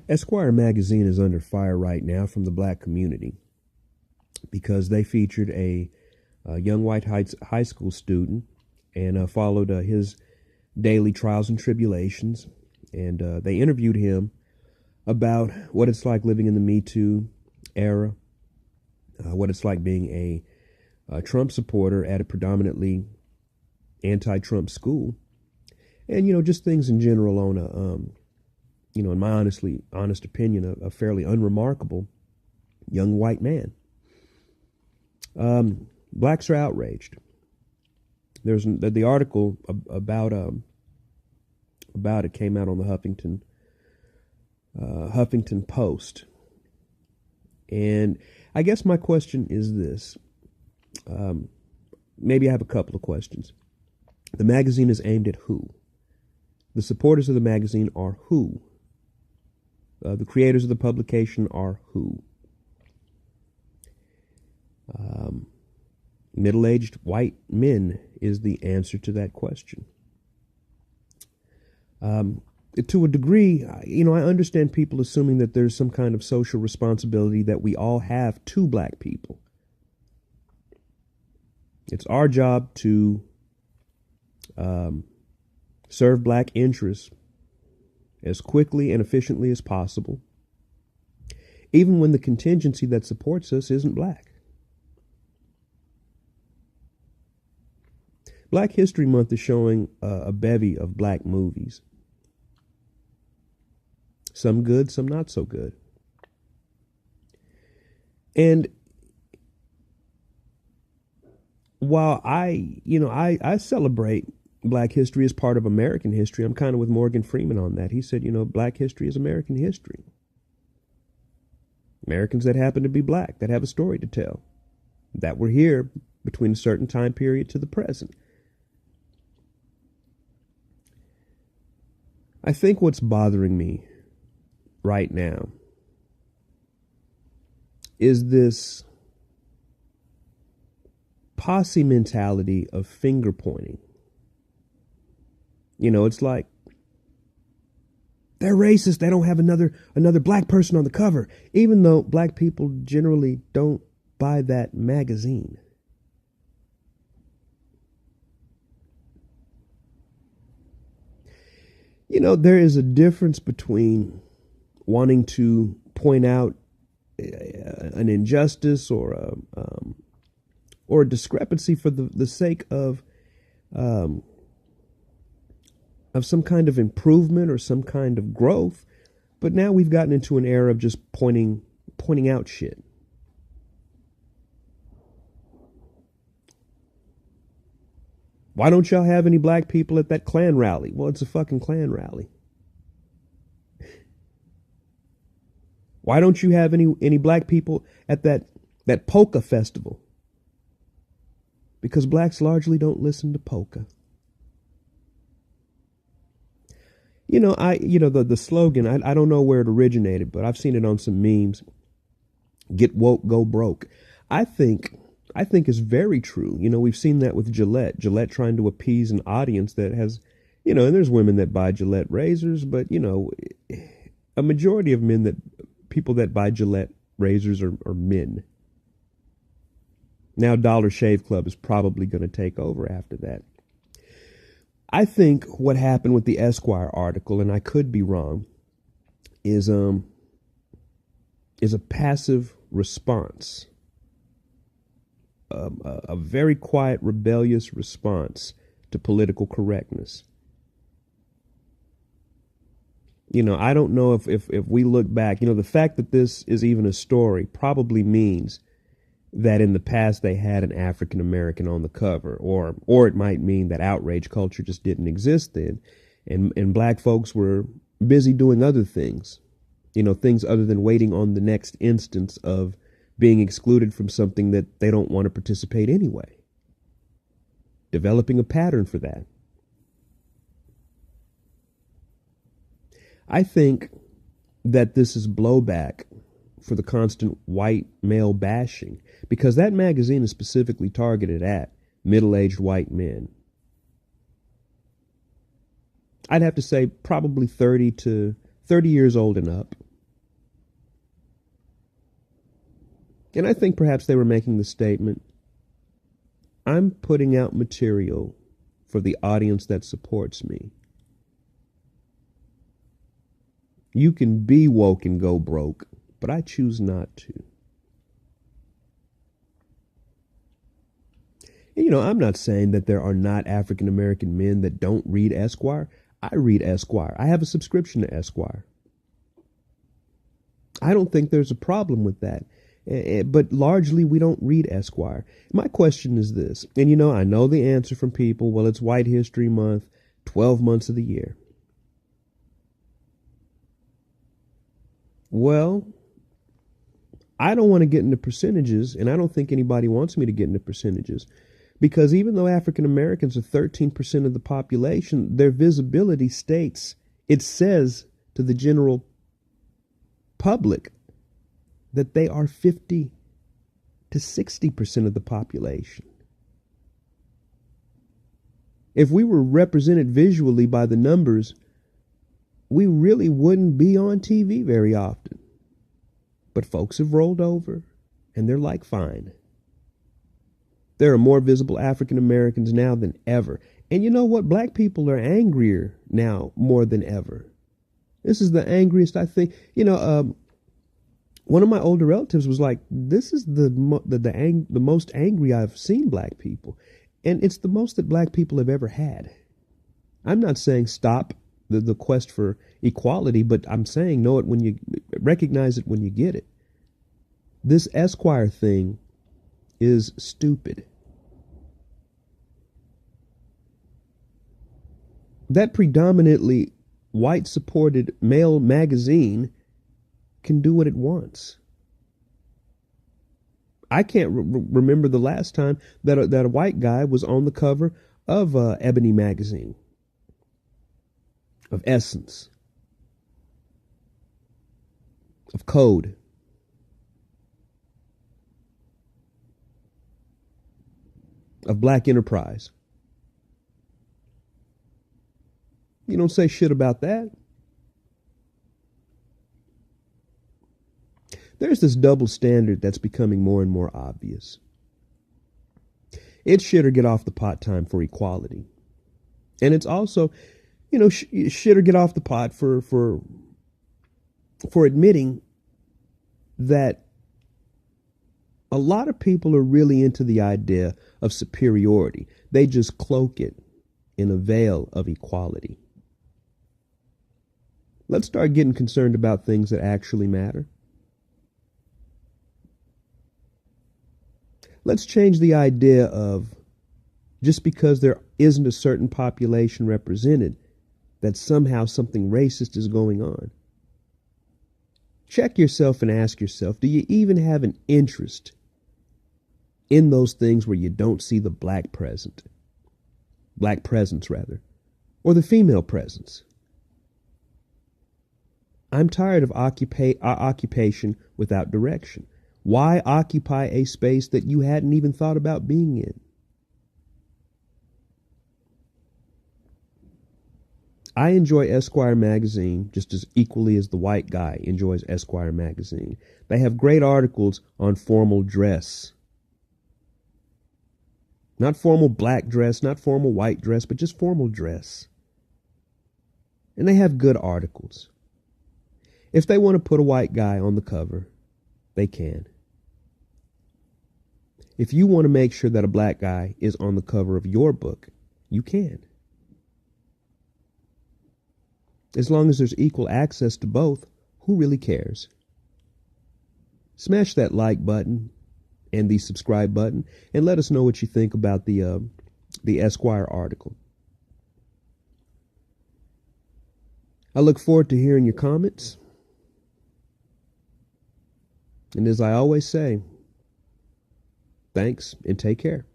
Esquire Magazine is under fire right now from the black community because they featured a young white high school student and followed his daily trials and tribulations. And they interviewed him about what it's like living in the Me Too era, what it's like being a Trump supporter at a predominantly anti-Trump school, and, just things in general on in my honest opinion, a fairly unremarkable young white man. Blacks are outraged. There's the article about it came out on the Huffington Post, and I guess my question is this. Maybe I have a couple of questions. The magazine is aimed at who? The supporters of the magazine are who? The creators of the publication are who? Middle-aged white men is the answer to that question. To a degree, I understand people assuming that there's some kind of social responsibility that we all have to black people. It's our job to serve black interests as quickly and efficiently as possible, even when the contingency that supports us isn't black. Black History Month is showing a bevy of black movies. Some good, some not so good. And while I celebrate black history as part of American history, I'm kind of with Morgan Freeman on that. He said, black history is American history. Americans that happen to be black, that have a story to tell, that were here between a certain time period to the present. I think what's bothering me right now is this posse mentality of finger pointing. It's like, they're racist. They don't have another black person on the cover, even though black people generally don't buy that magazine. There is a difference between wanting to point out an injustice or a discrepancy for the sake of some kind of improvement or some kind of growth, but now we've gotten into an era of just pointing out shit. Why don't y'all have any black people at that Klan rally? Well, it's a fucking Klan rally. Why don't you have any black people at that polka festival? Because blacks largely don't listen to polka. The slogan, I don't know where it originated, but I've seen it on some memes. Get woke, go broke. I think is very true. We've seen that with Gillette trying to appease an audience that has, and there's women that buy Gillette razors, but, a majority of people that buy Gillette razors are men. Now Dollar Shave Club is probably going to take over after that. I think what happened with the Esquire article, and I could be wrong, is a passive response. A very quiet, rebellious response to political correctness. I don't know if we look back, the fact that this is even a story probably means that in the past they had an African American on the cover, or it might mean that outrage culture just didn't exist then, and black folks were busy doing other things, things other than waiting on the next instance of being excluded from something that they don't want to participate anyway. Developing a pattern for that. I think that this is blowback for the constant white male bashing, because that magazine is specifically targeted at middle-aged white men. I'd have to say probably 30 years old and up, And I think perhaps they were making the statement, I'm putting out material for the audience that supports me. You can be woke and go broke, but I choose not to. And, I'm not saying that there are not African American men that don't read Esquire. I read Esquire. I have a subscription to Esquire. I don't think there's a problem with that. But largely, we don't read Esquire. My question is this, and I know the answer from people, well, it's White History Month, 12 months of the year. Well, I don't want to get into percentages, and I don't think anybody wants me to get into percentages, because even though African Americans are 13% of the population, their visibility states, it says to the general public that they are 50 to 60% of the population. If we were represented visually by the numbers, we really wouldn't be on TV very often. But folks have rolled over, and they're like, fine. There are more visible African Americans now than ever. And you know what? Black people are angrier now more than ever. This is the angriest, I think. One of my older relatives was like, this is the most angry I've seen black people. And it's the most that black people have ever had. I'm not saying stop the quest for equality, but I'm saying recognize it when you get it. This Esquire thing is stupid. That predominantly white-supported male magazine can do what it wants. I can't remember the last time that a white guy was on the cover of Ebony Magazine, of Essence, of Code. Of Black Enterprise. You don't say shit about that. There's this double standard that's becoming more and more obvious. It's shit or get off the pot time for equality. And it's also, shit or get off the pot for admitting that a lot of people are really into the idea of superiority. They just cloak it in a veil of equality. Let's start getting concerned about things that actually matter. Let's change the idea of just because there isn't a certain population represented, that somehow something racist is going on. Check yourself and ask yourself, do you even have an interest in those things where you don't see the black presence, or the female presence? I'm tired of occupation without direction. Why occupy a space that you hadn't even thought about being in? I enjoy Esquire Magazine just as equally as the white guy enjoys Esquire Magazine. They have great articles on formal dress. Not formal black dress, not formal white dress, but just formal dress. And they have good articles. If they want to put a white guy on the cover, they can. If you want to make sure that a black guy is on the cover of your book, you can. As long as there's equal access to both, who really cares? Smash that like button and the subscribe button and let us know what you think about the Esquire article. I look forward to hearing your comments. And as I always say, thanks and take care.